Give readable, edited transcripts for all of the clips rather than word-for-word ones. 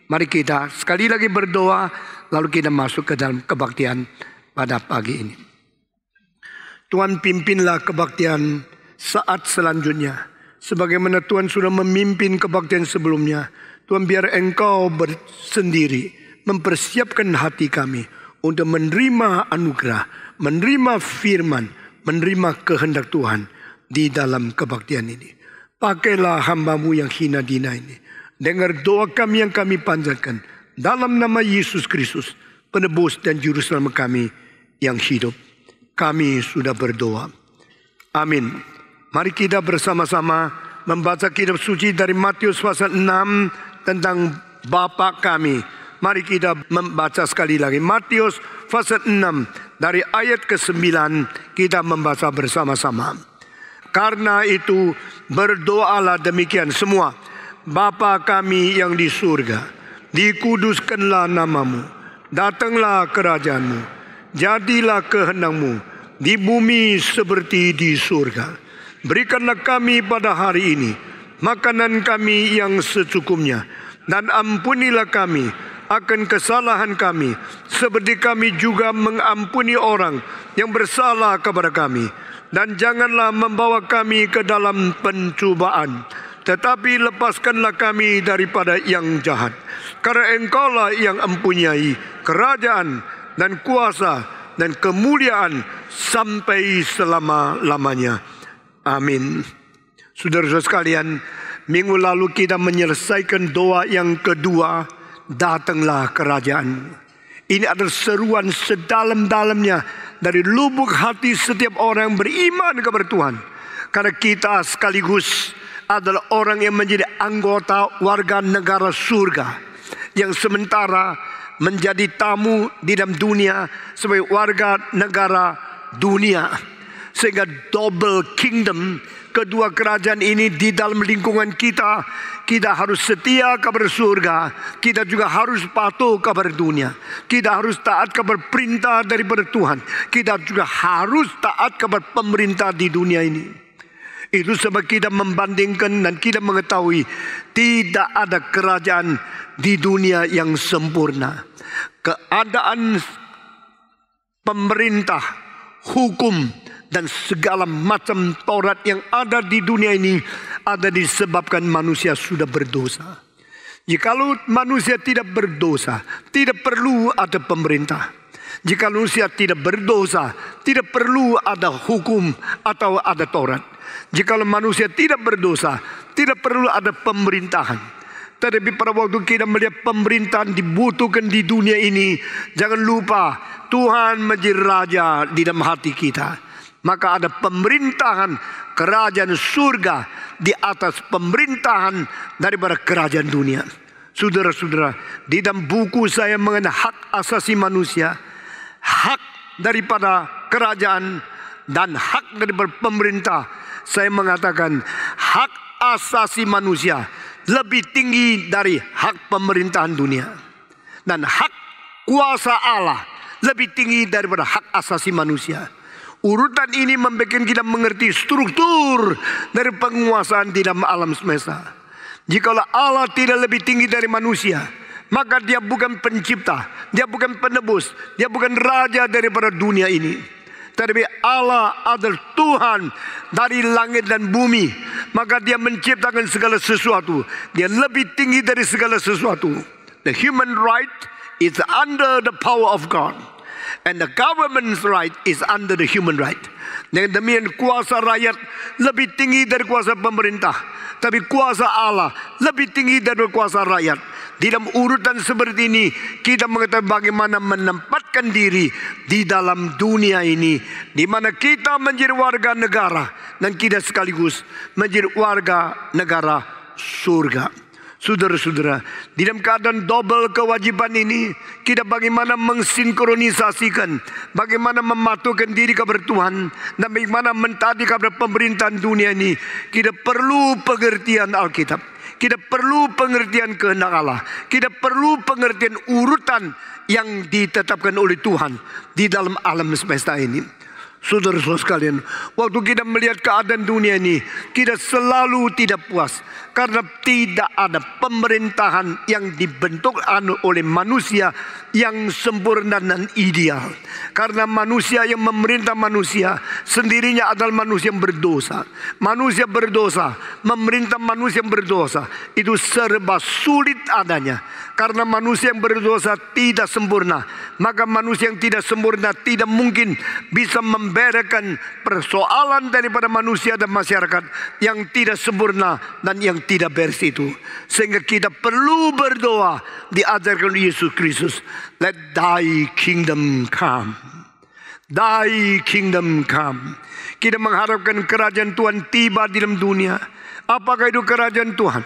Mari kita sekali lagi berdoa, lalu kita masuk ke dalam kebaktian pada pagi ini. Tuhan, pimpinlah kebaktian saat selanjutnya. Sebagaimana Tuhan sudah memimpin kebaktian sebelumnya, Tuhan, biar Engkau sendiri mempersiapkan hati kami untuk menerima anugerah, menerima firman, menerima kehendak Tuhan di dalam kebaktian ini. Pakailah hamba-Mu yang hina dina ini. Dengar doa kami yang kami panjatkan dalam nama Yesus Kristus, penebus dan juru selamat kami yang hidup. Kami sudah berdoa. Amin. Mari kita bersama-sama membaca kitab suci dari Matius pasal 6 tentang Bapa kami. Mari kita membaca sekali lagi. Matius pasal 6 dari ayat ke-9 kita membaca bersama-sama. Karena itu berdoalah demikian semua. Bapa kami yang di surga, dikuduskanlah nama-Mu, datanglah kerajaan-Mu, jadilah kehendak-Mu di bumi seperti di surga. Berikanlah kami pada hari ini makanan kami yang secukupnya, dan ampunilah kami akan kesalahan kami, seperti kami juga mengampuni orang yang bersalah kepada kami. Dan janganlah membawa kami ke dalam pencobaan, tetapi lepaskanlah kami daripada yang jahat. Karena Engkaulah yang mempunyai kerajaan dan kuasa dan kemuliaan sampai selama-lamanya. Amin. Saudara-saudara sekalian, minggu lalu kita menyelesaikan doa yang kedua, datanglah kerajaan. Ini adalah seruan sedalam-dalamnya dari lubuk hati setiap orang yang beriman kepada Tuhan. Karena kita sekaligus adalah orang yang menjadi anggota warga negara surga, yang sementara menjadi tamu di dalam dunia sebagai warga negara dunia. Sehingga double kingdom, kedua kerajaan ini di dalam lingkungan kita. Kita harus setia kepada surga, kita juga harus patuh kepada dunia. Kita harus taat kepada perintah daripada Tuhan. Kita juga harus taat kepada pemerintah di dunia ini. Itu sebab kita membandingkan dan kita mengetahui tidak ada kerajaan di dunia yang sempurna. Keadaan pemerintah, hukum, dan segala macam Taurat yang ada di dunia ini ada disebabkan manusia sudah berdosa. Jikalau manusia tidak berdosa, tidak perlu ada pemerintah. Jika manusia tidak berdosa, tidak perlu ada hukum atau ada Taurat. Jika manusia tidak berdosa, tidak perlu ada pemerintahan. Tetapi pada waktu kita melihat pemerintahan dibutuhkan di dunia ini, jangan lupa Tuhan menjadi raja di dalam hati kita. Maka ada pemerintahan kerajaan surga di atas pemerintahan daripada kerajaan dunia. Saudara-saudara, di dalam buku saya mengenai hak asasi manusia, hak daripada kerajaan dan hak daripada pemerintah, saya mengatakan hak asasi manusia lebih tinggi dari hak pemerintahan dunia. Dan hak kuasa Allah lebih tinggi daripada hak asasi manusia. Urutan ini membuat kita mengerti struktur dari penguasaan di dalam alam semesta. Jikalau Allah tidak lebih tinggi dari manusia, maka dia bukan pencipta, dia bukan penebus, dia bukan raja daripada dunia ini. Tetapi Allah adalah Tuhan dari langit dan bumi. Maka dia menciptakan segala sesuatu. Dia lebih tinggi dari segala sesuatu. The human right is under the power of God. And the government's right is under the human right. Dengan demikian kuasa rakyat lebih tinggi dari kuasa pemerintah. Tapi kuasa Allah lebih tinggi dari kuasa rakyat. Di dalam urutan seperti ini, kita mengetahui bagaimana menempatkan diri di dalam dunia ini, di mana kita menjadi warga negara dan kita sekaligus menjadi warga negara surga. Saudara-saudara, di dalam keadaan double kewajiban ini, kita bagaimana mensinkronisasikan, bagaimana mematuhkan diri kepada Tuhan, dan bagaimana mentaati kepada pemerintahan dunia ini. Kita perlu pengertian Alkitab, kita perlu pengertian kehendak Allah, kita perlu pengertian urutan yang ditetapkan oleh Tuhan di dalam alam semesta ini. Saudara-saudara sekalian, waktu kita melihat keadaan dunia ini, kita selalu tidak puas. Karena tidak ada pemerintahan yang dibentuk oleh manusia yang sempurna dan ideal. Karena manusia yang memerintah manusia sendirinya adalah manusia yang berdosa. Manusia berdosa, memerintah manusia yang berdosa, itu serba sulit adanya. Karena manusia yang berdosa tidak sempurna, maka manusia yang tidak sempurna tidak mungkin bisa membereskan persoalan daripada manusia dan masyarakat yang tidak sempurna dan yang tidak beres itu. Sehingga kita perlu berdoa diajarkan Yesus Kristus. Let thy kingdom come. Thy kingdom come. Kita mengharapkan kerajaan Tuhan tiba di dalam dunia. Apakah itu kerajaan Tuhan?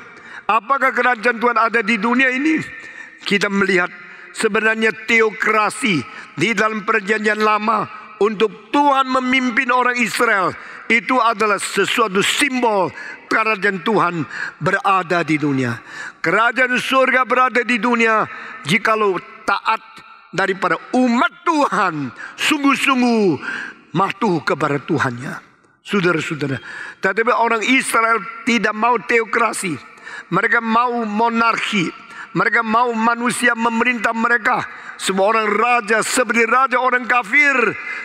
Apakah kerajaan Tuhan ada di dunia ini? Kita melihat sebenarnya teokrasi di dalam perjanjian lama untuk Tuhan memimpin orang Israel itu adalah sesuatu simbol kerajaan Tuhan berada di dunia. Kerajaan surga berada di dunia jikalau taat daripada umat Tuhan sungguh-sungguh patuh kepada Tuhannya. Saudara-saudara, tetapi orang Israel tidak mau teokrasi. Mereka mau monarki. Mereka mau manusia memerintah mereka. Semua orang raja seperti raja orang kafir.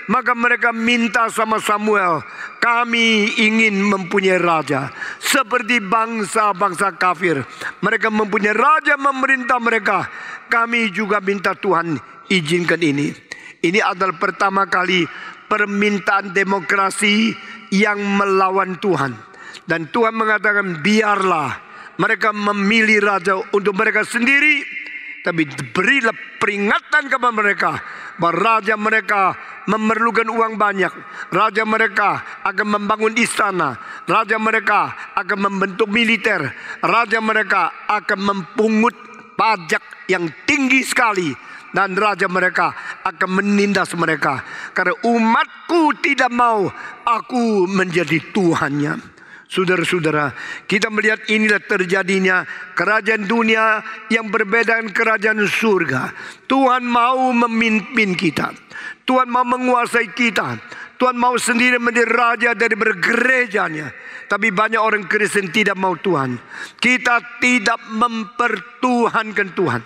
Maka mereka minta sama Samuel, kami ingin mempunyai raja seperti bangsa-bangsa kafir. Mereka mempunyai raja memerintah mereka. Kami juga minta Tuhan izinkan ini. Ini adalah pertama kali permintaan demokrasi yang melawan Tuhan. Dan Tuhan mengatakan biarlah mereka memilih raja untuk mereka sendiri, tapi berilah peringatan kepada mereka bahwa raja mereka memerlukan uang banyak. Raja mereka akan membangun istana. Raja mereka akan membentuk militer. Raja mereka akan mempungut pajak yang tinggi sekali. Dan raja mereka akan menindas mereka. Karena umatku tidak mau aku menjadi Tuhannya. Saudara-saudara, kita melihat inilah terjadinya kerajaan dunia yang berbeda dengan kerajaan surga. Tuhan mau memimpin kita. Tuhan mau menguasai kita. Tuhan mau sendiri menjadi raja dari bergerejanya. Tapi banyak orang Kristen tidak mau Tuhan. Kita tidak mempertuhankan Tuhan.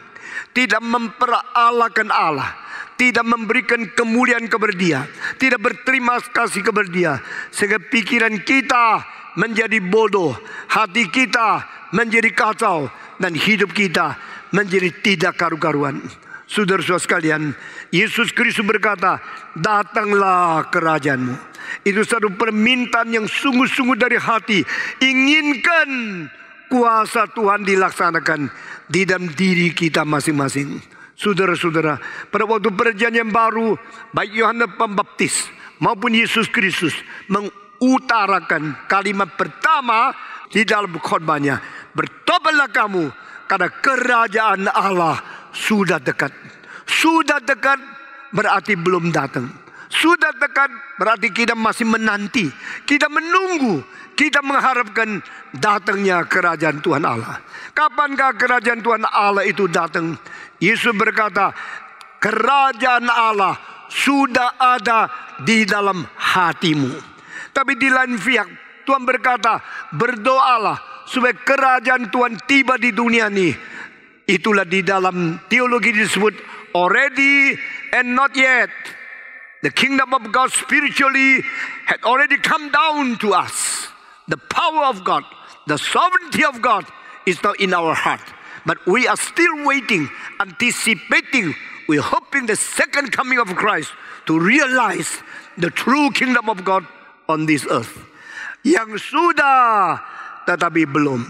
Tidak memperalahkan Allah. Tidak memberikan kemuliaan kepada Dia. Tidak berterima kasih kepada Dia. Sehingga pikiran kita menjadi bodoh, hati kita menjadi kacau, dan hidup kita menjadi tidak karu-karuan. Saudara-saudara sekalian, Yesus Kristus berkata, datanglah kerajaanmu. Itu satu permintaan yang sungguh-sungguh dari hati. Inginkan kuasa Tuhan dilaksanakan di dalam diri kita masing-masing. Saudara-saudara, pada waktu perjanjian baru, baik Yohanes Pembaptis maupun Yesus Kristus mengutarakan kalimat pertama di dalam khotbahnya, bertobatlah kamu karena kerajaan Allah sudah dekat. Sudah dekat berarti belum datang. Sudah dekat berarti kita masih menanti. Kita menunggu. Kita mengharapkan datangnya kerajaan Tuhan Allah. Kapankah kerajaan Tuhan Allah itu datang? Yesus berkata, kerajaan Allah sudah ada di dalam hatimu. Tapi di lain pihak Tuhan berkata, berdoalah supaya kerajaan Tuhan tiba di dunia ini. Itulah di dalam teologi disebut already and not yet. The kingdom of God spiritually had already come down to us. The power of God, the sovereignty of God is now in our heart. But we are still waiting, anticipating. We're hoping the second coming of Christ to realize the true kingdom of God on this earth. Yang sudah tetapi belum.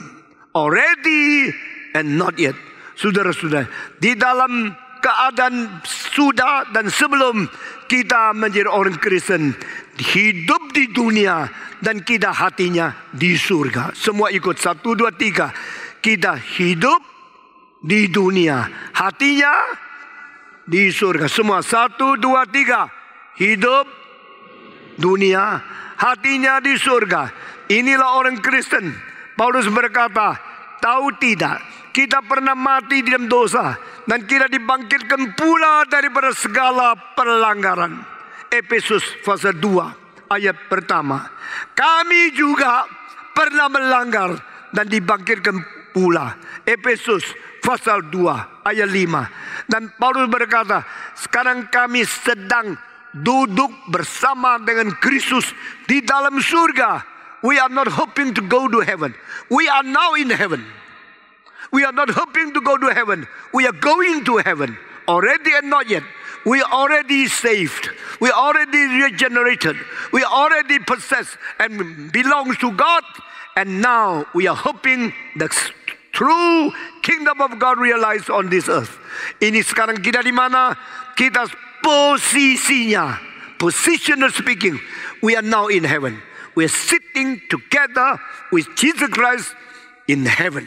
Already and not yet. Saudara-saudara, di dalam keadaan sudah dan sebelum kita menjadi orang Kristen, hidup di dunia dan kita hatinya di surga. Semua ikut 1, 2, 3. Kita hidup di dunia, hatinya di surga. Semua 1, 2, 3. Hidup dunia, hatinya di surga. Inilah orang Kristen. Paulus berkata, tahu tidak, kita pernah mati di dalam dosa dan kita dibangkitkan pula daripada segala pelanggaran. Efesus pasal 2 ayat pertama. Kami juga pernah melanggar dan dibangkitkan pula. Efesus pasal 2 ayat 5. Dan Paulus berkata, sekarang kami sedang duduk bersama dengan Kristus di dalam surga. We are not hoping to go to heaven. We are now in heaven. We are not hoping to go to heaven. We are going to heaven. Already and not yet. We are already saved. We are already regenerated. We are already possessed and belongs to God. And now we are hoping the true kingdom of God realized on this earth. Ini sekarang kita di mana? Kita posisinya. Positional speaking, we are now in heaven. We are sitting together with Jesus Christ in heaven.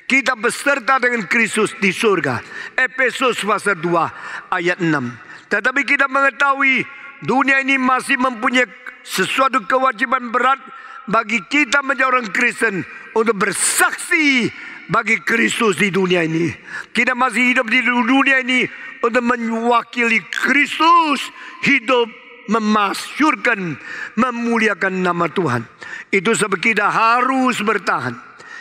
Kita beserta dengan Kristus di surga. Efesus pasal 2 ayat 6. Tetapi kita mengetahui dunia ini masih mempunyai sesuatu kewajiban berat bagi kita menjadi orang Kristen untuk bersaksi bagi Kristus di dunia ini. Kita masih hidup di dunia ini untuk mewakili Kristus, hidup memasyurkan, memuliakan nama Tuhan. Itu sebab kita harus bertahan.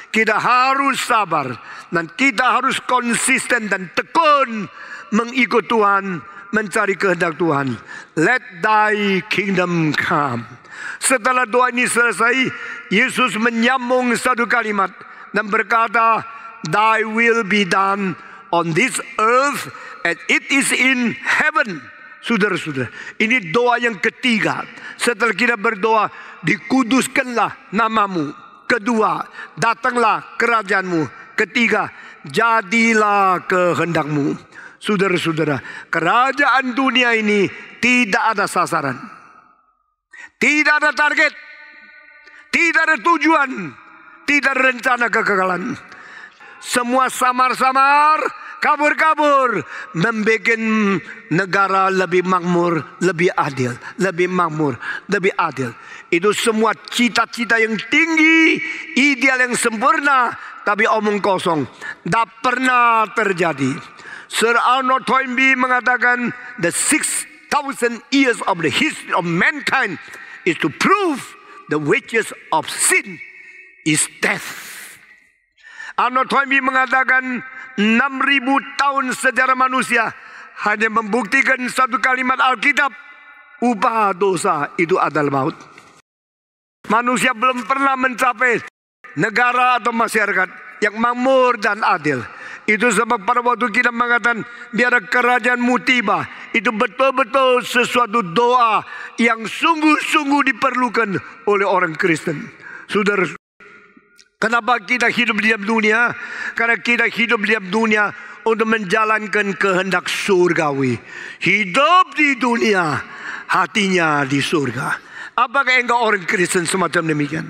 Kita harus sabar dan kita harus konsisten dan tekun mengikut Tuhan, mencari kehendak Tuhan. Let thy kingdom come. Setelah doa ini selesai, Yesus menyambung satu kalimat dan berkata, thy will be done on this earth as it is in heaven. Saudara-saudara, ini doa yang ketiga. Setelah kita berdoa, dikuduskanlah namamu. Kedua, datanglah kerajaanmu. Ketiga, jadilah kehendakmu. Saudara-saudara, kerajaan dunia ini tidak ada sasaran, tidak ada target, tidak ada tujuan, tidak ada rencana kekekalan. Semua samar-samar, kabur-kabur, membuat negara lebih makmur, lebih adil, lebih makmur, lebih adil. Itu semua cita-cita yang tinggi, ideal yang sempurna, tapi omong kosong, tak pernah terjadi. Sir Arnold Toynbee mengatakan, the 6,000 years of the history of mankind is to prove the wages of sin is death. Arnold Toynbee mengatakan 6.000 tahun sejarah manusia hanya membuktikan satu kalimat Alkitab, upah dosa itu adalah maut. Manusia belum pernah mencapai negara atau masyarakat yang makmur dan adil. Itu sebab pada waktu kita mengatakan biar kerajaanmu tiba, itu betul-betul sesuatu doa yang sungguh-sungguh diperlukan oleh orang Kristen. Saudara, kenapa kita hidup di dalam dunia? Karena kita hidup di dalam dunia untuk menjalankan kehendak surgawi. Hidup di dunia, hatinya di surga. Apakah engkau orang Kristen semacam demikian?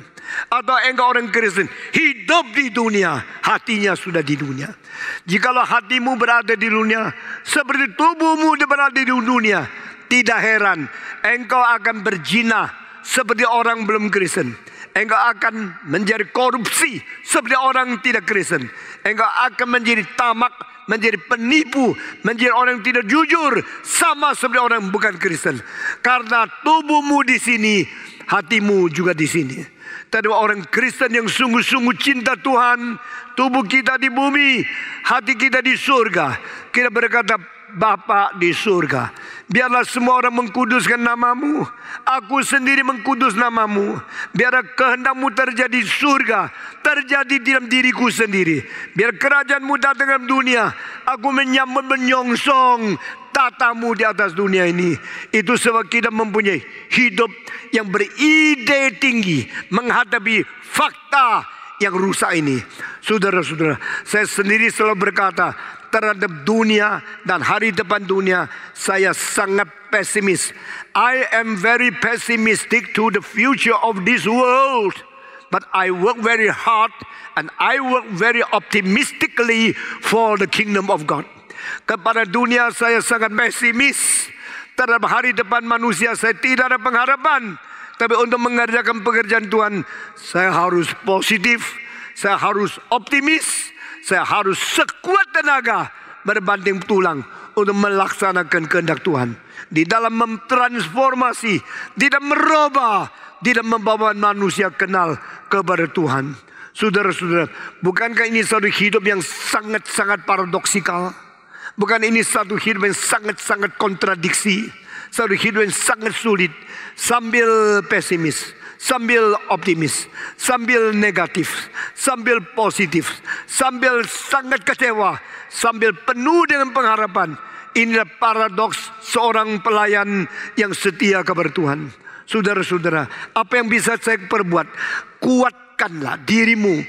Atau engkau orang Kristen hidup di dunia, hatinya sudah di dunia? Jikalau hatimu berada di dunia seperti tubuhmu berada di dunia, tidak heran engkau akan berzina seperti orang belum Kristen. Engkau akan menjadi korupsi seperti orang tidak Kristen. Engkau akan menjadi tamak, menjadi penipu, menjadi orang yang tidak jujur, sama seperti orang bukan Kristen. Karena tubuhmu di sini, hatimu juga di sini. Tapi orang Kristen yang sungguh-sungguh cinta Tuhan, tubuh kita di bumi, hati kita di surga. Kita berkata, Bapa di surga, biarlah semua orang mengkuduskan namamu. Aku sendiri mengkudus namamu. Biar kehendakmu terjadi di surga, terjadi di dalam diriku sendiri. Biar kerajaanmu datang dalam dunia. Aku menyambut menyongsong tatamu di atas dunia ini. Itu sebab kita mempunyai hidup yang beride tinggi menghadapi fakta yang rusak ini. Saudara-saudara, saya sendiri selalu berkata, terhadap dunia dan hari depan dunia, saya sangat pesimis. I am very pessimistic to the future of this world. But I work very hard and I work very optimistically for the kingdom of God. Kepada dunia saya sangat pesimis. Terhadap hari depan manusia saya tidak ada pengharapan. Tapi untuk mengerjakan pekerjaan Tuhan, saya harus positif, saya harus optimis, saya harus sekuat tenaga berbanding tulang untuk melaksanakan kehendak Tuhan. Di dalam mentransformasi, di dalam merubah, di dalam membawa manusia kenal kepada Tuhan. Saudara-saudara, bukankah ini satu hidup yang sangat-sangat paradoksikal? Bukan ini satu hidup yang sangat-sangat kontradiksi? Satu hidup yang sangat sulit, sambil pesimis, sambil optimis, sambil negatif, sambil positif, sambil sangat kecewa, sambil penuh dengan pengharapan. Inilah paradoks seorang pelayan yang setia kepada Tuhan. Saudara-saudara, apa yang bisa saya perbuat? Kuatkanlah dirimu,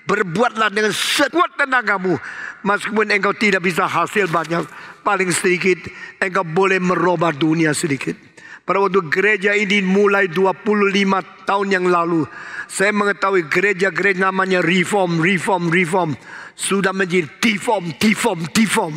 berbuatlah dengan sekuat tenagamu. Meskipun engkau tidak bisa hasil banyak, paling sedikit engkau boleh merubah dunia sedikit. Pada waktu gereja ini mulai 25 tahun yang lalu, saya mengetahui gereja-gereja namanya reform sudah menjadi deform.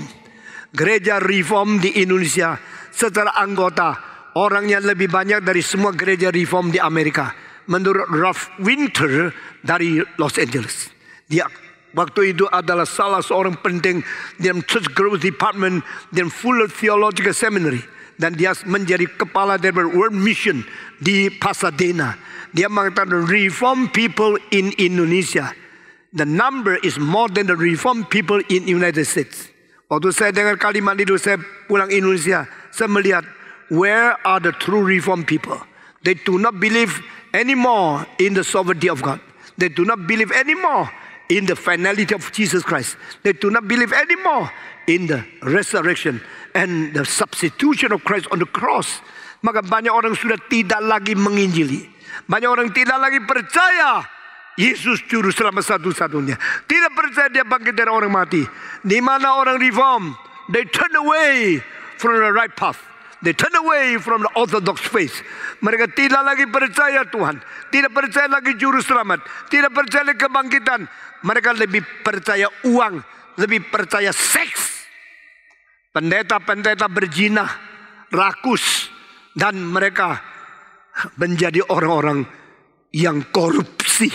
Gereja reform di Indonesia secara anggota orangnya lebih banyak dari semua gereja reform di Amerika. Menurut Ralph Winter dari Los Angeles, dia waktu itu adalah salah seorang penting dalam Church Growth Department dan Fuller Theological Seminary. Dan dia menjadi kepala dari World Mission di Pasadena. Dia mengatakan reform people in Indonesia, the number is more than the reform people in United States. Waktu saya dengar kalimat itu, saya pulang Indonesia, saya melihat where are the true reform people? They do not believe anymore in the sovereignty of God. They do not believe anymore in the finality of Jesus Christ. They do not believe anymore in the resurrection and the substitution of Christ on the cross. Maka banyak orang sudah tidak lagi menginjili. Banyak orang tidak lagi percaya Yesus juru selamat satu-satunya. Tidak percaya dia bangkit dari orang mati. Di mana orang reform, they turn away from the right path. They turn away from the orthodox faith. Mereka tidak lagi percaya Tuhan, tidak percaya lagi juru selamat, tidak percaya lagi kebangkitan. Mereka lebih percaya uang, lebih percaya seks. Pendeta-pendeta berzina, rakus, dan mereka menjadi orang-orang yang korupsi.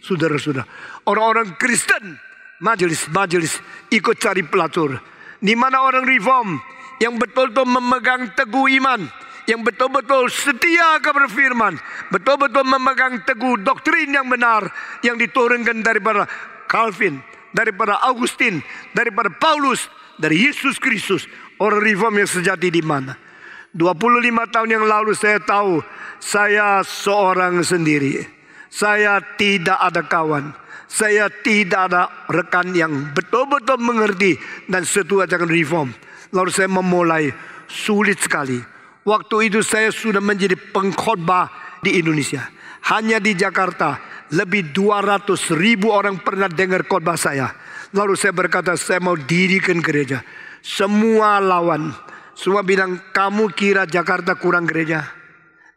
Saudara-saudara, orang-orang Kristen majelis ikut cari pelacur. Di mana orang reform yang betul-betul memegang teguh iman, yang betul-betul setia kepada firman, betul-betul memegang teguh doktrin yang benar yang diturunkan daripada Calvin, daripada Augustine, daripada Paulus, dari Yesus Kristus. Orang reform yang sejati di mana? 25 tahun yang lalu saya tahu saya seorang sendiri. Saya tidak ada kawan. Saya tidak ada rekan yang betul-betul mengerti dan setuju dengan reform. Lalu saya memulai sulit sekali. Waktu itu saya sudah menjadi pengkhotbah di Indonesia. Hanya di Jakarta lebih 200.000 orang pernah dengar khotbah saya. Lalu saya berkata, saya mau dirikan gereja. Semua lawan, semua bilang, kamu kira Jakarta kurang gereja?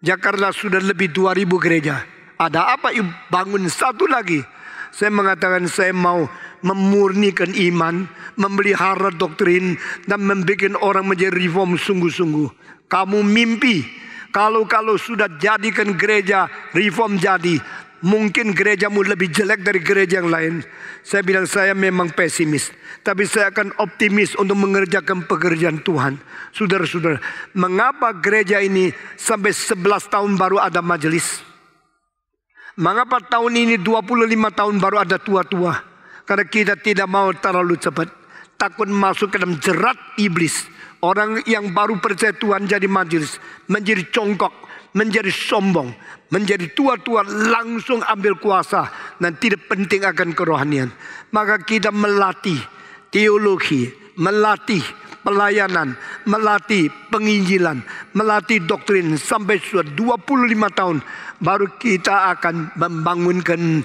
Jakarta sudah lebih 2.000 gereja. Ada apa bangun satu lagi? Saya mengatakan saya mau memurnikan iman, memelihara doktrin, dan membuat orang menjadi reform sungguh-sungguh. Kamu mimpi kalau sudah jadikan gereja reform jadi, mungkin gerejamu lebih jelek dari gereja yang lain. Saya bilang saya memang pesimis, tapi saya akan optimis untuk mengerjakan pekerjaan Tuhan. Saudara-saudara, mengapa gereja ini sampai 11 tahun baru ada majelis? Mengapa tahun ini 25 tahun baru ada tua-tua? Karena kita tidak mau terlalu cepat. Takut masuk ke dalam jerat iblis. Orang yang baru percaya Tuhan jadi majelis, menjadi congkok, menjadi sombong, menjadi tua-tua langsung ambil kuasa dan tidak penting akan kerohanian. Maka kita melatih teologi, melatih pelayanan, melatih penginjilan, melatih doktrin sampai sudah 25 tahun. Baru kita akan membangunkan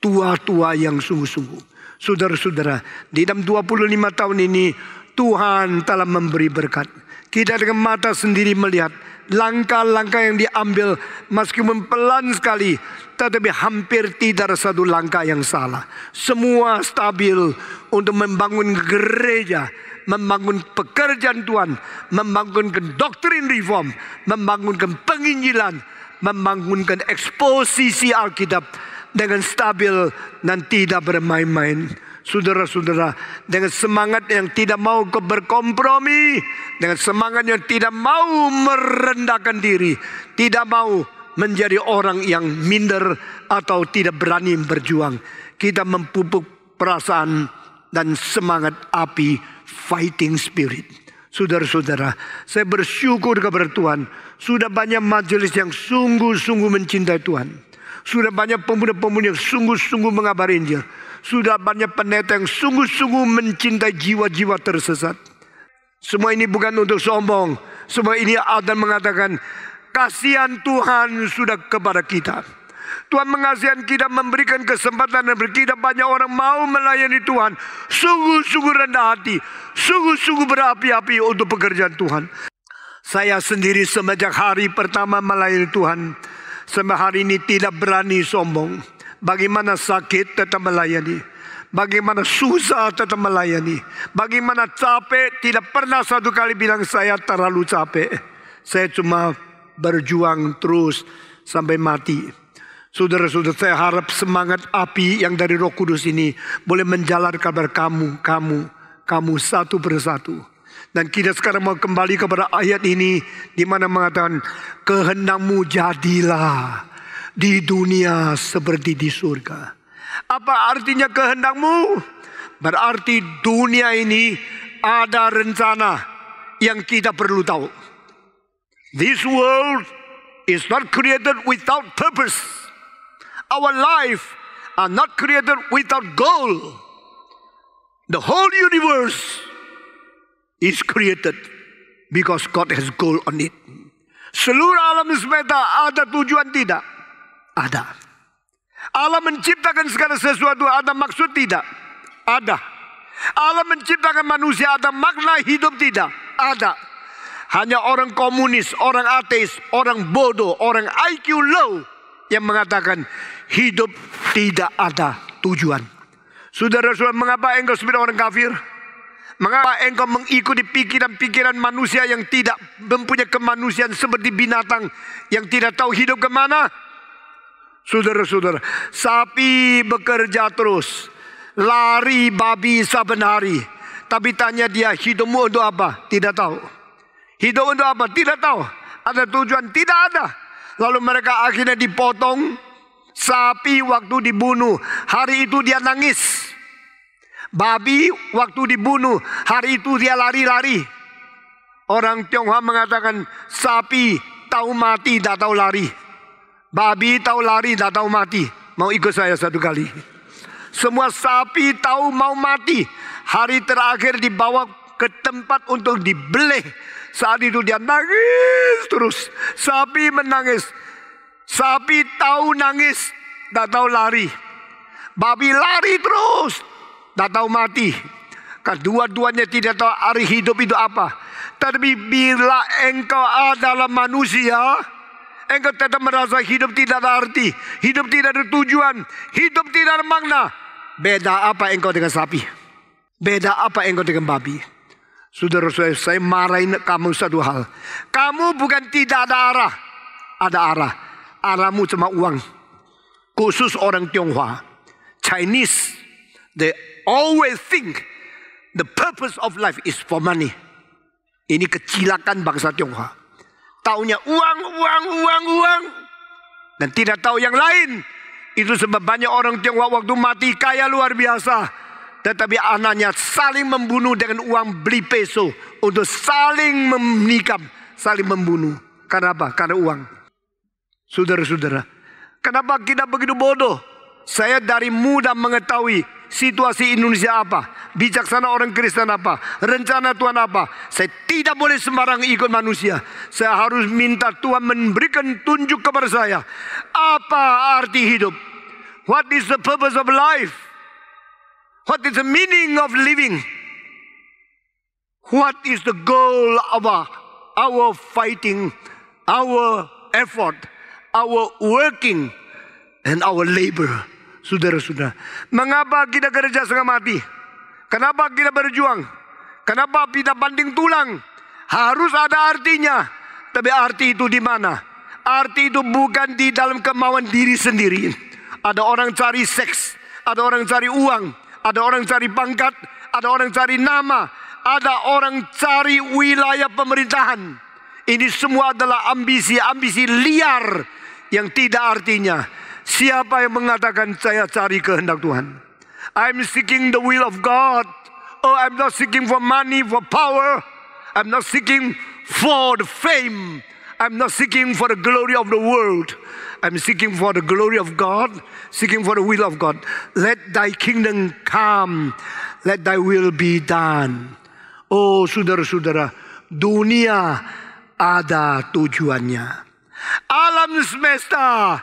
tua-tua yang sungguh-sungguh. Saudara-saudara, di dalam 25 tahun ini Tuhan telah memberi berkat. Kita dengan mata sendiri melihat langkah-langkah yang diambil, meskipun pelan sekali, tetapi hampir tidak ada satu langkah yang salah. Semua stabil untuk membangun gereja, membangun pekerjaan Tuhan, membangunkan doktrin reform, membangunkan penginjilan, membangunkan eksposisi Alkitab dengan stabil dan tidak bermain-main. Saudara-saudara, dengan semangat yang tidak mau berkompromi, dengan semangat yang tidak mau merendahkan diri, tidak mau menjadi orang yang minder atau tidak berani berjuang, kita memupuk perasaan dan semangat api fighting spirit. Saudara-saudara, saya bersyukur kepada Tuhan, sudah banyak majelis yang sungguh-sungguh mencintai Tuhan. Sudah banyak pemuda-pemuda yang sungguh-sungguh mengabari Injil. Sudah banyak pendeta yang sungguh-sungguh mencintai jiwa-jiwa tersesat. Semua ini bukan untuk sombong. Semua ini ada mengatakan, kasihan Tuhan sudah kepada kita. Tuhan mengasihan kita, memberikan kesempatan, dan kita banyak orang mau melayani Tuhan. Sungguh-sungguh rendah hati, sungguh-sungguh berapi-api untuk pekerjaan Tuhan. Saya sendiri semenjak hari pertama melayani Tuhan, sampai hari ini tidak berani sombong. Bagaimana sakit tetap melayani, bagaimana susah tetap melayani, bagaimana capek tidak pernah satu kali bilang saya terlalu capek. Saya cuma berjuang terus sampai mati. Saudara-saudara, saya harap semangat api yang dari Roh Kudus ini boleh menjalar kepada kamu satu persatu. Dan kita sekarang mau kembali kepada ayat ini, di mana mengatakan, kehendakmu jadilah di dunia seperti di surga. Apa artinya kehendakmu? Berarti dunia ini ada rencana yang kita perlu tahu. This world is not created without purpose. Our life are not created without goal. The whole universe is created because God has goal on it. Seluruh alam semesta ada tujuan tidak? Ada. Allah menciptakan segala sesuatu, ada maksud tidak? Ada. Allah menciptakan manusia, ada makna hidup tidak? Ada. Hanya orang komunis, orang ateis, orang bodoh, orang IQ low yang mengatakan hidup tidak ada tujuan. Saudara-saudara, mengapa engkau sebagai orang kafir? Mengapa engkau mengikuti pikiran-pikiran manusia yang tidak mempunyai kemanusiaan seperti binatang yang tidak tahu hidup kemana? Saudara-saudara, sapi bekerja terus, lari babi saben hari. Tapi tanya dia, hidupmu untuk apa? Tidak tahu. Hidup untuk apa? Tidak tahu. Ada tujuan? Tidak ada. Lalu mereka akhirnya dipotong. Sapi waktu dibunuh, hari itu dia nangis. Babi waktu dibunuh, hari itu dia lari-lari. Orang Tionghoa mengatakan, sapi tahu mati, tak tahu lari. Babi tahu lari, tak tahu mati. Mau ikut saya satu kali? Semua sapi tahu mau mati. Hari terakhir dibawa ke tempat untuk dibeleh. Saat itu dia nangis terus. Sapi menangis. Sapi tahu nangis, tak tahu lari. Babi lari terus, tak tahu mati. Kedua-duanya tidak tahu arti hidup itu apa. Tapi bila engkau adalah manusia, engkau tetap merasa hidup tidak ada arti, hidup tidak ada tujuan, hidup tidak ada makna. Beda apa engkau dengan sapi? Beda apa engkau dengan babi? Saudara-saudara, saya marahin kamu satu hal. Kamu bukan tidak ada arah, ada arah. Arahmu cuma uang. Khusus orang Tionghoa, Chinese, they always think the purpose of life is for money. Ini kecilakan bangsa Tionghoa. Taunya uang. Dan tidak tahu yang lain. Itu sebab banyak orang Tionghoa waktu mati kaya luar biasa. Tetapi anaknya saling membunuh dengan uang beli peso. Untuk saling menikam, saling membunuh. Karena apa? Karena uang. Saudara-saudara, kenapa kita begitu bodoh? Saya dari muda mengetahui situasi Indonesia apa, bijaksana orang Kristen apa, rencana Tuhan apa. Saya tidak boleh sembarang ikut manusia. Saya harus minta Tuhan memberikan tunjuk kepada saya. Apa arti hidup? What is the purpose of life? What is the meaning of living? What is the goal of our fighting, our effort, our working, and our labor? Saudara-saudara, mengapa kita kerja setengah mati? Kenapa kita berjuang? Kenapa kita banting tulang? Harus ada artinya. Tapi arti itu di mana? Arti itu bukan di dalam kemauan diri sendiri. Ada orang cari seks, ada orang cari uang, ada orang cari pangkat, ada orang cari nama, ada orang cari wilayah pemerintahan. Ini semua adalah ambisi-ambisi liar yang tidak artinya. Siapa yang mengatakan saya cari kehendak Tuhan? I'm seeking the will of God. Oh, I'm not seeking for money, for power. I'm not seeking for the fame. I'm not seeking for the glory of the world. I'm seeking for the glory of God, seeking for the will of God. Let thy kingdom come. Let thy will be done. Oh, saudara-saudara, dunia ada tujuannya. Alam semesta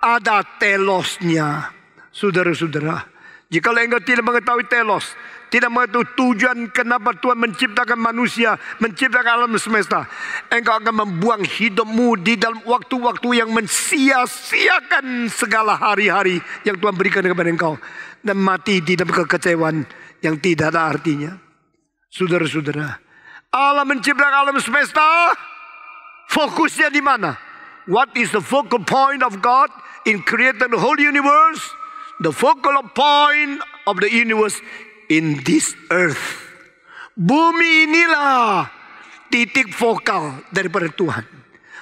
ada telosnya. Saudara-saudara, jika engkau tidak mengetahui telos, tidak mengetahui tujuan kenapa Tuhan menciptakan manusia, menciptakan alam semesta, engkau akan membuang hidupmu di dalam waktu-waktu yang mensia-siakan segala hari-hari yang Tuhan berikan kepada engkau, dan mati di dalam kekecewaan yang tidak ada artinya. Saudara-saudara, Allah menciptakan alam semesta, fokusnya di mana? What is the focal point of God in creating the whole universe? The focal point of the universe in this earth. Bumi inilah titik vokal daripada Tuhan.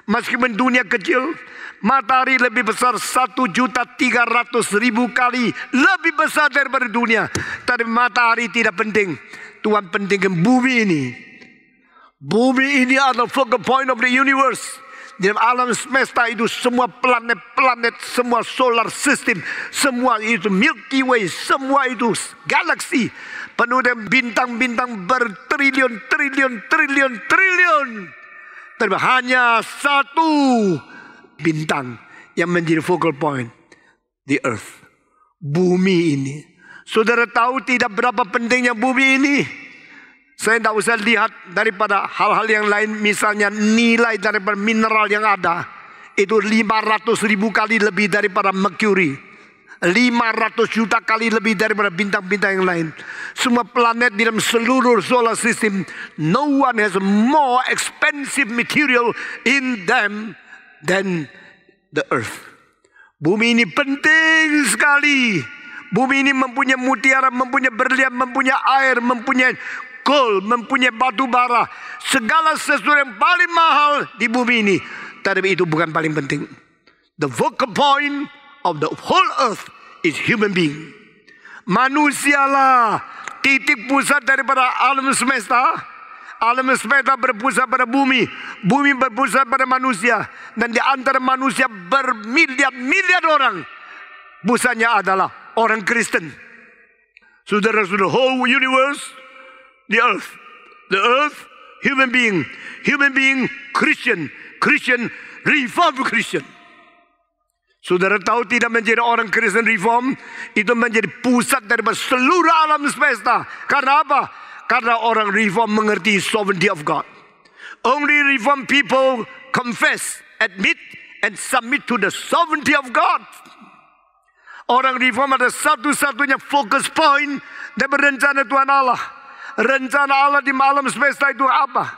Meskipun dunia kecil, matahari lebih besar 1.300.000 kali lebih besar daripada dunia. Tapi matahari tidak penting. Tuhan pentingkan bumi ini. Bumi ini adalah focal point of the universe. Di dalam alam semesta itu semua planet-planet, semua solar system, semua itu Milky Way, semua itu galaksi penuh dengan bintang-bintang bertriliun-triliun. Tapi hanya satu bintang yang menjadi focal point, the earth, bumi ini. Saudara tahu tidak berapa pentingnya bumi ini? Saya tidak usah lihat daripada hal-hal yang lain. Misalnya nilai daripada mineral yang ada, itu 500.000 kali lebih daripada Mercury. 500 juta kali lebih daripada bintang-bintang yang lain. Semua planet di dalam seluruh solar system, no one has more expensive material in them than the earth. Bumi ini penting sekali. Bumi ini mempunyai mutiara, mempunyai berlian, mempunyai air, mempunyai gold, mempunyai batu bara. Segala sesuatu yang paling mahal di bumi ini. Tapi itu bukan paling penting. The focal point of the whole earth is human being. Manusialah titik pusat daripada alam semesta. Alam semesta berpusat pada bumi. Bumi berpusat pada manusia. Dan di antara manusia bermiliar-miliar orang, pusatnya adalah orang Kristen. Saudara-saudara, whole universe, the earth, human being, Christian, Reformed Christian. Saudara tahu tidak menjadi orang Kristen Reform itu menjadi pusat daripada seluruh alam semesta. Karena apa? Karena orang Reform mengerti sovereignty of God. Only Reformed people confess, admit, and submit to the sovereignty of God. Orang Reform ada satu-satunya focus point dari rencana Tuhan Allah. Rencana Allah di alam semesta itu apa?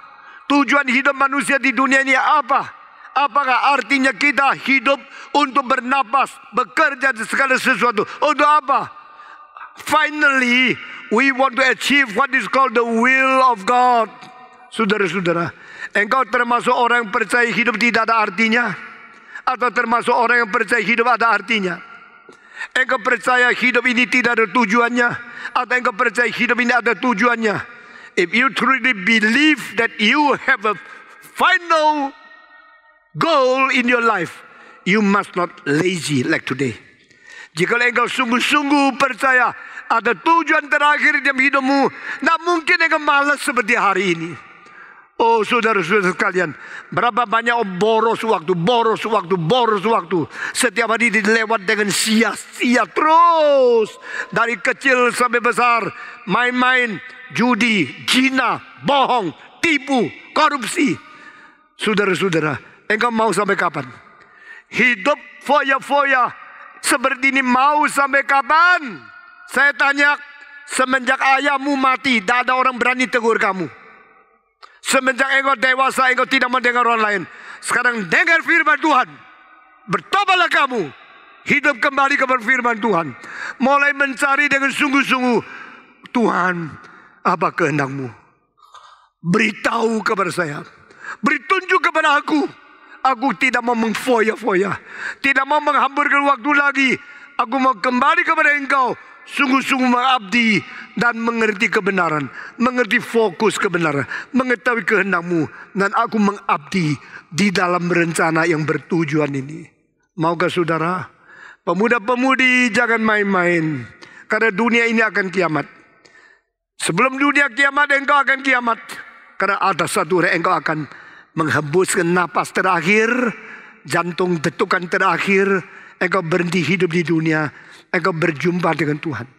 Tujuan hidup manusia di dunia ini apa? Apakah artinya kita hidup untuk bernapas, bekerja di segala sesuatu? Untuk apa? Finally, we want to achieve what is called the will of God. Saudara-saudara, engkau termasuk orang yang percaya hidup tidak ada artinya? Atau termasuk orang yang percaya hidup ada artinya? Engkau percaya hidup ini tidak ada tujuannya? Atau engkau percaya hidup ini ada tujuannya? If you truly believe that you have a final goal in your life, you must not lazy like today. Jika engkau sungguh-sungguh percaya ada tujuan terakhir dalam hidupmu, tidak mungkin engkau malas seperti hari ini. Oh saudara-saudara sekalian, berapa banyak boros waktu. Setiap hari dilewat dengan sia-sia terus. Dari kecil sampai besar, main-main, judi, zina, bohong, tipu, korupsi. Saudara-saudara, engkau mau sampai kapan? Hidup foya-foya seperti ini mau sampai kapan? Saya tanya, semenjak ayahmu mati, tidak ada orang berani tegur kamu. Semenjak engkau dewasa, engkau tidak mendengar orang lain. Sekarang dengar firman Tuhan. Bertobatlah kamu. hidup kembali kepada firman Tuhan. Mulai mencari dengan sungguh-sungguh, Tuhan, apa kehendak-Mu? Beritahu kepada saya. Beri tunjuk kepada aku. Aku tidak mau mengfoya-foya, tidak mau menghamburkan waktu lagi. Aku mau kembali kepada Engkau, sungguh-sungguh mengabdi dan mengerti kebenaran, mengerti fokus kebenaran, mengetahui kehendak-Mu, dan aku mengabdi di dalam rencana yang bertujuan ini. Maukah saudara? Pemuda-pemudi, jangan main-main, karena dunia ini akan kiamat. Sebelum dunia kiamat, engkau akan kiamat, karena ada satu hari engkau akan menghembuskan napas terakhir, jantung detukan terakhir. Engkau berhenti hidup di dunia, engkau berjumpa dengan Tuhan.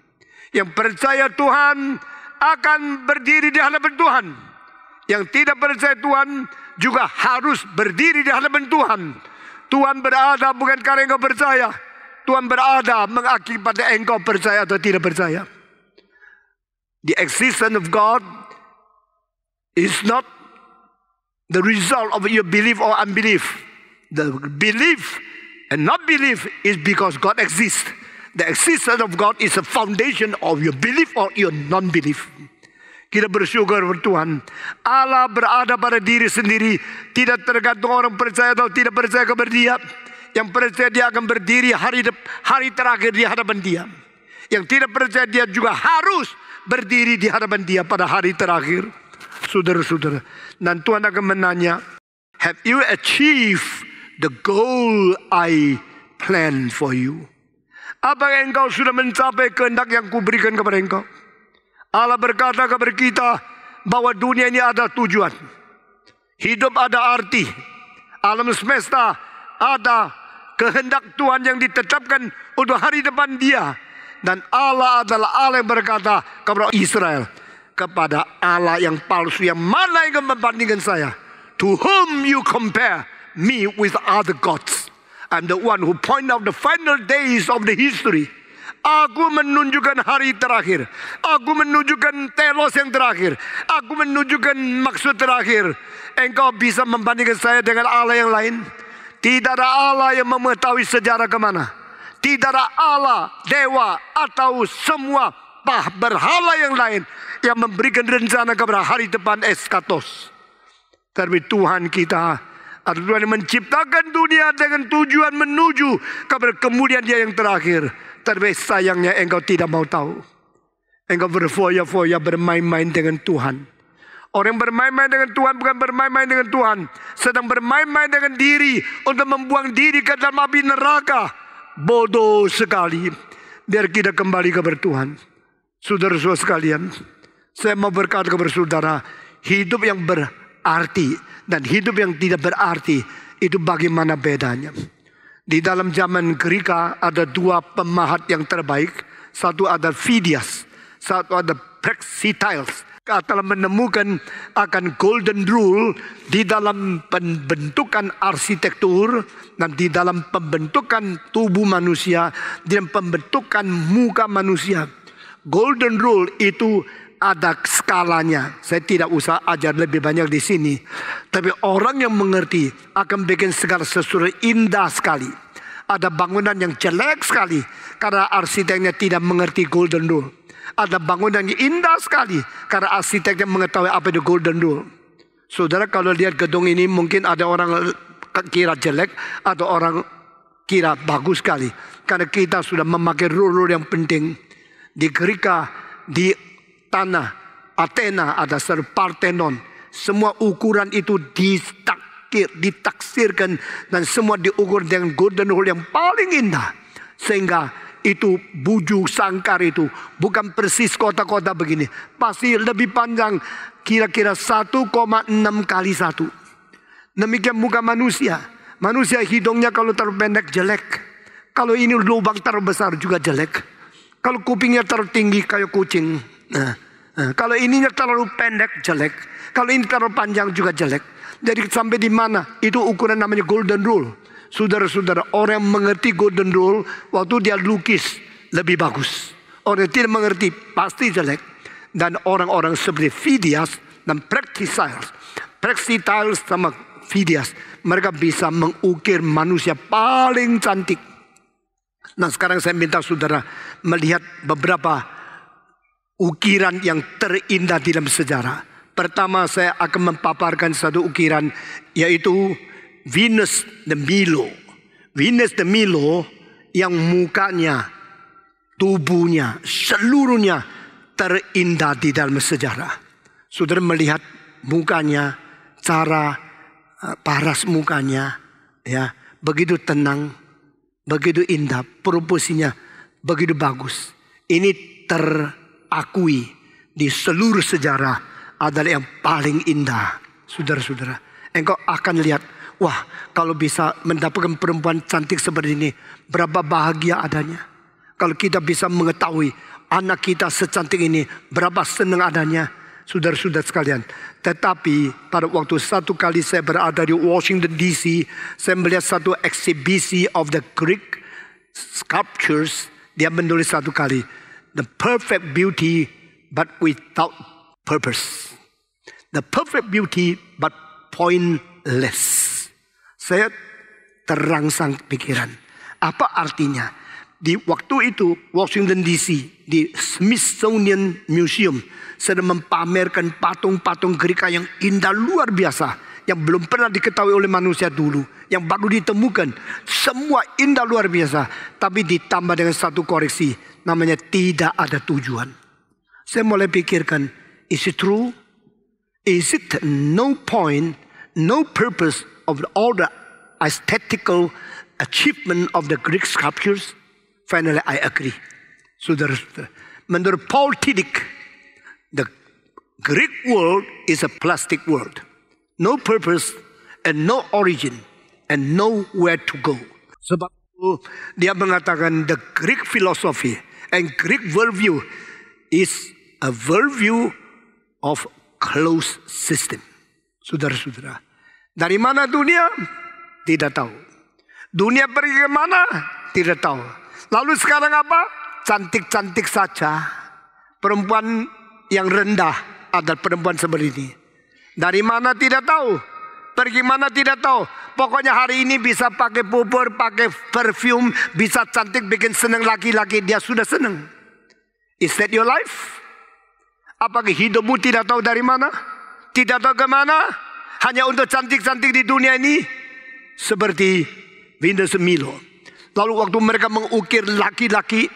Yang percaya Tuhan akan berdiri di hadapan Tuhan. Yang tidak percaya Tuhan juga harus berdiri di hadapan Tuhan. Tuhan berada bukan karena engkau percaya, Tuhan berada mengakibatkan engkau percaya atau tidak percaya. The existence of God is not the result of your belief or unbelief. The belief and not belief is because God exists. The existence of God is a foundation of your belief or your non-belief. Kita bersyukur kepada Tuhan. Allah berada pada diri sendiri, tidak tergantung orang percaya atau tidak percaya kepada Dia. Yang percaya Dia akan berdiri hari terakhir di hadapan Dia. Yang tidak percaya Dia juga harus berdiri di hadapan Dia pada hari terakhir. Saudara-saudara, dan Tuhan akan menanya, have you achieved the goal I planned for you? Apakah engkau sudah mencapai kehendak yang kuberikan kepada engkau? Allah berkata kepada kita bahwa dunia ini ada tujuan. Hidup ada arti. Alam semesta ada kehendak Tuhan yang ditetapkan untuk hari depan Dia. Dan Allah adalah Allah yang berkata kepada Israel, kepada Allah yang palsu, yang mana yang membandingkan saya? To whom you compare me with other gods? I'm the one who point out the final days of the history. Aku menunjukkan hari terakhir. Aku menunjukkan telos yang terakhir. Aku menunjukkan maksud terakhir. Engkau bisa membandingkan saya dengan Allah yang lain? Tidak ada Allah yang mengetahui sejarah kemana. Tidak ada Allah, dewa, atau semua berhala yang lain yang memberikan rencana kepada hari depan eskatos. Tapi Tuhan kita adalah Tuhan yang menciptakan dunia dengan tujuan menuju kepada kemudian Dia yang terakhir. Tapi sayangnya engkau tidak mau tahu. Engkau berfoya-foya, bermain-main dengan Tuhan. Orang yang bermain-main dengan Tuhan bukan bermain-main dengan Tuhan, sedang bermain-main dengan diri untuk membuang diri ke dalam api neraka. Bodoh sekali. Biar kita kembali kepada Tuhan. Saudara-saudara sekalian, saya mau berkata kepada saudara, hidup yang berarti dan hidup yang tidak berarti itu bagaimana bedanya. Di dalam zaman Greka ada dua pemahat yang terbaik. Satu ada Phidias, satu ada Praxiteles. Telah menemukan akan golden rule di dalam pembentukan arsitektur dan di dalam pembentukan tubuh manusia, di dalam pembentukan muka manusia. Golden rule itu ada skalanya. Saya tidak usah ajar lebih banyak di sini. Tapi orang yang mengerti akan bikin segala sesuatu indah sekali. Ada bangunan yang jelek sekali karena arsiteknya tidak mengerti golden rule. Ada bangunan yang indah sekali karena arsiteknya mengetahui apa itu golden rule. Saudara, kalau lihat gedung ini mungkin ada orang kira jelek atau orang kira bagus sekali. Karena kita sudah memakai rule-rule yang penting. Di Greka, di tanah Athena ada Parthenon. Semua ukuran itu ditaksirkan dan semua diukur dengan golden rule yang paling indah. Sehingga itu buju sangkar itu bukan persis kota-kota begini. Pasti lebih panjang, kira-kira 1,6 kali 1. Demikian muka manusia. Manusia hidungnya kalau terlalu pendek jelek. Kalau ini lubang terlalu besar juga jelek. Kalau kupingnya terlalu tinggi kayak kucing. Kalau ininya terlalu pendek jelek. Kalau ini terlalu panjang juga jelek. Jadi sampai di mana? Itu ukuran namanya golden rule. Saudara-saudara, orang yang mengerti golden rule waktu dia lukis lebih bagus. Orang yang tidak mengerti pasti jelek. Dan orang-orang seperti Phidias dan Praxiteles sama Phidias, mereka bisa mengukir manusia paling cantik. Nah sekarang saya minta saudara melihat beberapa ukiran yang terindah dalam sejarah. Pertama saya akan memaparkan satu ukiran, yaitu Venus de Milo. Venus de Milo yang mukanya, tubuhnya, seluruhnya terindah di dalam sejarah. Saudara melihat mukanya, cara paras mukanya, ya, begitu tenang, begitu indah, proporsinya begitu bagus. Ini terakui di seluruh sejarah adalah yang paling indah. Saudara-saudara, engkau akan lihat, wah, kalau bisa mendapatkan perempuan cantik seperti ini, berapa bahagia adanya. Kalau kita bisa mengetahui anak kita secantik ini, berapa senang adanya, saudara-saudara sekalian. Tetapi pada waktu satu kali saya berada di Washington DC, saya melihat satu eksibisi of the Greek sculptures. Dia menulis satu kali, the perfect beauty but without purpose. The perfect beauty but pointless. Saya terangsang pikiran. Apa artinya? Di waktu itu Washington DC, di Smithsonian Museum sedang mempamerkan patung-patung Greka yang indah luar biasa, yang belum pernah diketahui oleh manusia dulu, yang baru ditemukan. Semua indah luar biasa, tapi ditambah dengan satu koreksi, namanya tidak ada tujuan. Saya mulai pikirkan, is it true? Is it no point, no purpose of all the aesthetical achievement of the Greek sculptures? Finally, I agree. Saudara-saudara, menurut Paul Tillich, the Greek world is a plastic world. No purpose and no origin and nowhere to go. Sebab itu dia mengatakan the Greek philosophy and Greek worldview is a worldview of closed system. Saudara-saudara, dari mana dunia? Tidak tahu. Dunia pergi ke mana? Tidak tahu. Lalu sekarang apa? Cantik-cantik saja. Perempuan yang rendah adalah perempuan seperti ini. Dari mana tidak tahu. Pergi mana tidak tahu. Pokoknya hari ini bisa pakai pupur, pakai perfume, bisa cantik, bikin senang laki-laki. Dia sudah senang. Is that your life? Apakah hidupmu tidak tahu dari mana? Tidak tahu kemana? Hanya untuk cantik-cantik di dunia ini? Seperti Venus de Milo. Lalu waktu mereka mengukir laki-laki,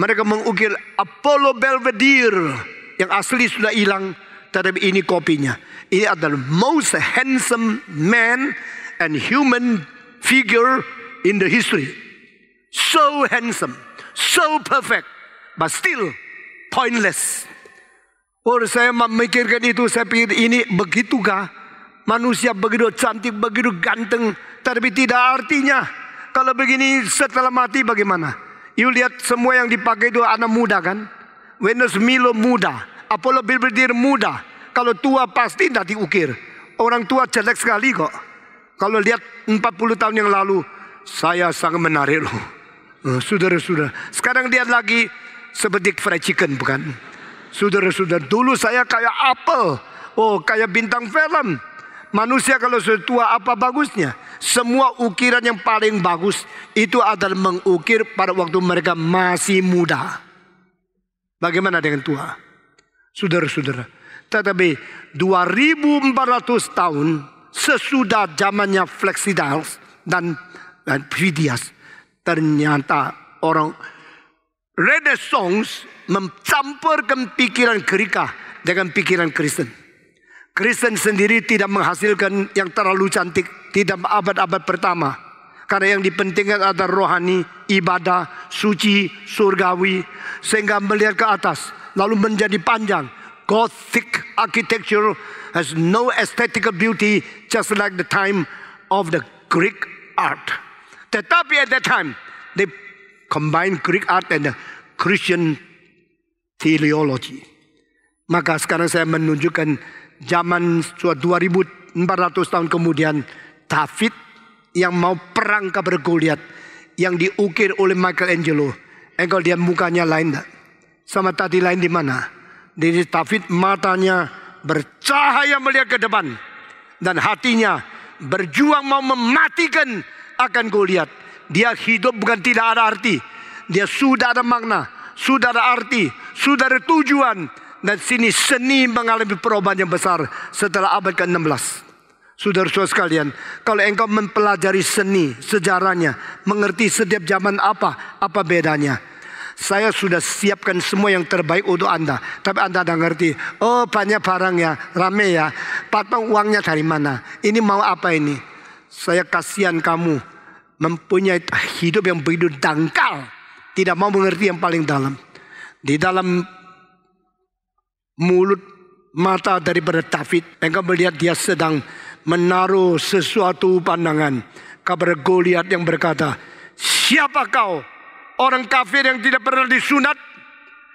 mereka mengukir Apollo Belvedere yang asli sudah hilang, tetapi ini kopinya. Ini adalah most handsome man and human figure in the history. So handsome, so perfect, but still pointless. Saya memikirkan itu, saya pikir ini begitukah? Manusia begitu cantik, begitu ganteng, tapi tidak artinya. Kalau begini setelah mati bagaimana? You lihat semua yang dipakai itu anak muda kan? Venus Milo muda, Apollo Belvedere muda. Kalau tua pasti tidak diukir. Orang tua jelek sekali kok. Kalau lihat 40 tahun yang lalu, saya sangat menarik loh. Saudara-saudara, sekarang dia lagi seperti fried chicken bukan? Saudara-saudara, dulu saya kayak apel. Oh, kayak bintang film. Manusia kalau sudah tua apa bagusnya? Semua ukiran yang paling bagus itu adalah mengukir pada waktu mereka masih muda. Bagaimana dengan tua? Saudara-saudara, tetapi 2400 tahun sesudah zamannya Flexidias dan Phidias, ternyata orang Renaissance mencampurkan pikiran Greka dengan pikiran Kristen. Kristen sendiri tidak menghasilkan yang terlalu cantik, tidak abad-abad pertama. Karena yang dipentingkan adalah rohani, ibadah, suci, surgawi. Sehingga melihat ke atas, lalu menjadi panjang. Gothic architecture has no aesthetical beauty, just like the time of the Greek art. Tetapi at that time, they combine Greek art and the Christian theology. Maka sekarang saya menunjukkan zaman 2400 tahun kemudian, David yang mau perang kepada Goliat, yang diukir oleh Michelangelo. Engkau lihat mukanya lain tak? Sama tadi lain di mana? Jadi David matanya bercahaya melihat ke depan, dan hatinya berjuang mau mematikan akan Goliat. Dia hidup bukan tidak ada arti. Dia sudah ada makna, sudah ada arti, sudah ada tujuan. Dan sini seni mengalami perubahan yang besar setelah abad ke-16. Saudara-saudara sekalian, kalau engkau mempelajari seni, sejarahnya, mengerti setiap zaman apa bedanya. Saya sudah siapkan semua yang terbaik untuk Anda. Tapi Anda tidak ngerti. Oh, banyak barangnya, rame ya. Patong uangnya dari mana? Ini mau apa ini? Saya kasihan kamu mempunyai hidup yang begitu dangkal. Tidak mau mengerti yang paling dalam. Di dalam mulut mata daripada David, engkau melihat dia sedang menaruh sesuatu pandangan kepada Goliat yang berkata, siapa kau? Orang kafir yang tidak pernah disunat,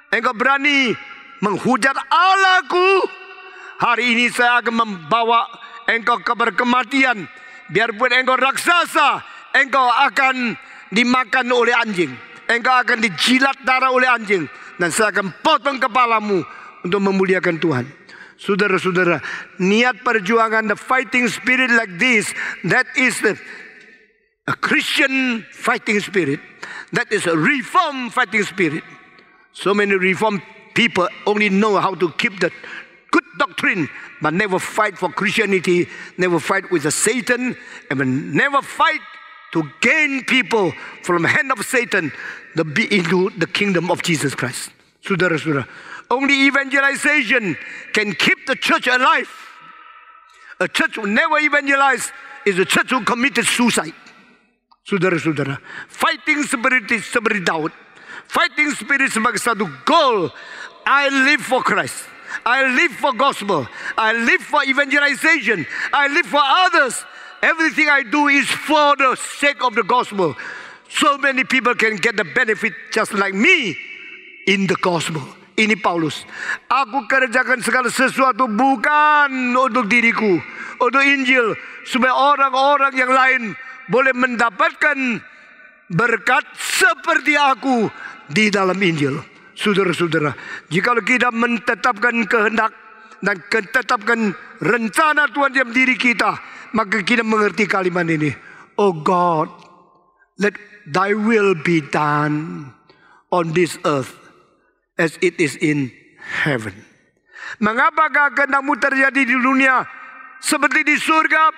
engkau berani menghujat Allahku. Hari ini saya akan membawa engkau kepada kematian. Biarpun engkau raksasa, engkau akan dimakan oleh anjing. Engkau akan dijilat darah oleh anjing. Dan saya akan potong kepalamu untuk memuliakan Tuhan. Saudara-saudara, niat perjuangan, the fighting spirit like this, that is a Christian fighting spirit. That is a reform fighting spirit. So many reform people only know how to keep the good doctrine, but never fight for Christianity, never fight with the Satan, and never fight to gain people from the hand of Satan into the kingdom of Jesus Christ. Saudara-saudara, only evangelization can keep the church alive. A church who never evangelize is a church who committed suicide. Saudara-saudara, fighting spirit seperti Daud. Fighting spirit sebagai satu goal. I live for Christ. I live for gospel. I live for evangelization. I live for others. Everything I do is for the sake of the gospel. So many people can get the benefit just like me in the gospel. Ini Paulus. Aku kerjakan segala sesuatu bukan untuk diriku, untuk Injil, supaya orang-orang yang lain boleh mendapatkan berkat seperti aku di dalam Injil. Saudara-saudara, jika kita menetapkan kehendak dan menetapkan rencana Tuhan dalam diri kita, maka kita mengerti kalimat ini. Oh God, let thy will be done on this earth as it is in heaven. Mengapakah kehendakmu terjadi di dunia seperti di surga?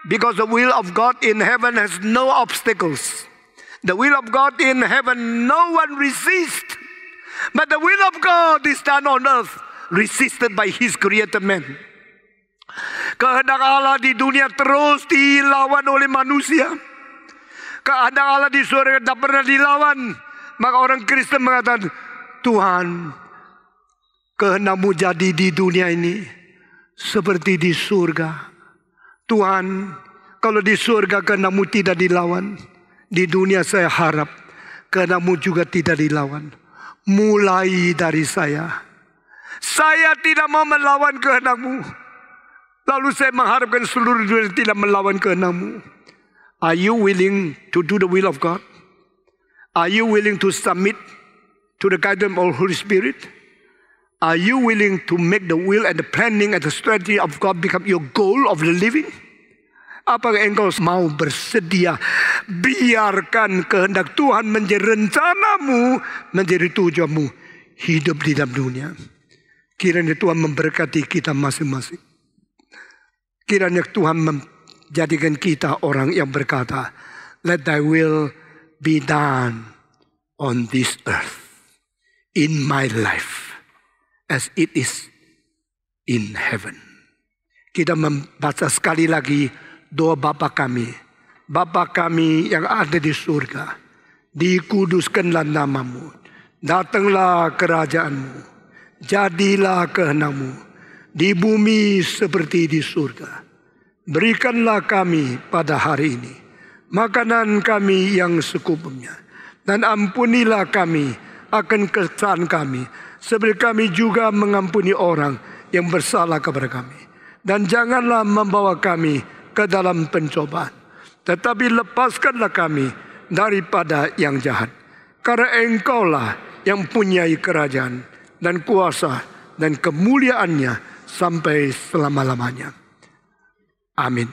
Because the will of God in heaven has no obstacles. The will of God in heaven no one resists. But the will of God is done on earth, resisted by His created man. Kehendak Allah di dunia terus dilawan oleh manusia. Kehendak Allah di surga tidak pernah dilawan. Maka orang Kristen mengatakan, Tuhan, kehendakmu jadi di dunia ini seperti di surga. Tuhan, kalau di surga kehendakmu tidak dilawan, di dunia saya harap kehendakmu juga tidak dilawan. Mulai dari saya tidak mau melawan kehendakmu. Lalu saya mengharapkan seluruh dunia tidak melawan kehendakmu. Are you willing to do the will of God? Are you willing to submit to the guidance of the Holy Spirit? Are you willing to make the will and the planning and the strategy of God become your goal of the living? Apakah engkau mau bersedia biarkan kehendak Tuhan menjadi rencanamu, menjadi tujuanmu hidup di dalam dunia? Kiranya Tuhan memberkati kita masing-masing. Kiranya Tuhan menjadikan kita orang yang berkata, let thy will be done on this earth, in my life, as it is in heaven. Kita membaca sekali lagi doa Bapa kami. Bapa kami yang ada di surga, dikuduskanlah namamu. Datanglah kerajaanmu. Jadilah kehendakmu di bumi seperti di surga. Berikanlah kami pada hari ini makanan kami yang secukupnya. Dan ampunilah kami akan kesalahan kami, seperti kami juga mengampuni orang yang bersalah kepada kami. Dan janganlah membawa kami ke dalam pencobaan, tetapi lepaskanlah kami daripada yang jahat. Karena engkaulah yang punyai kerajaan dan kuasa dan kemuliaannya sampai selama-lamanya. Amin.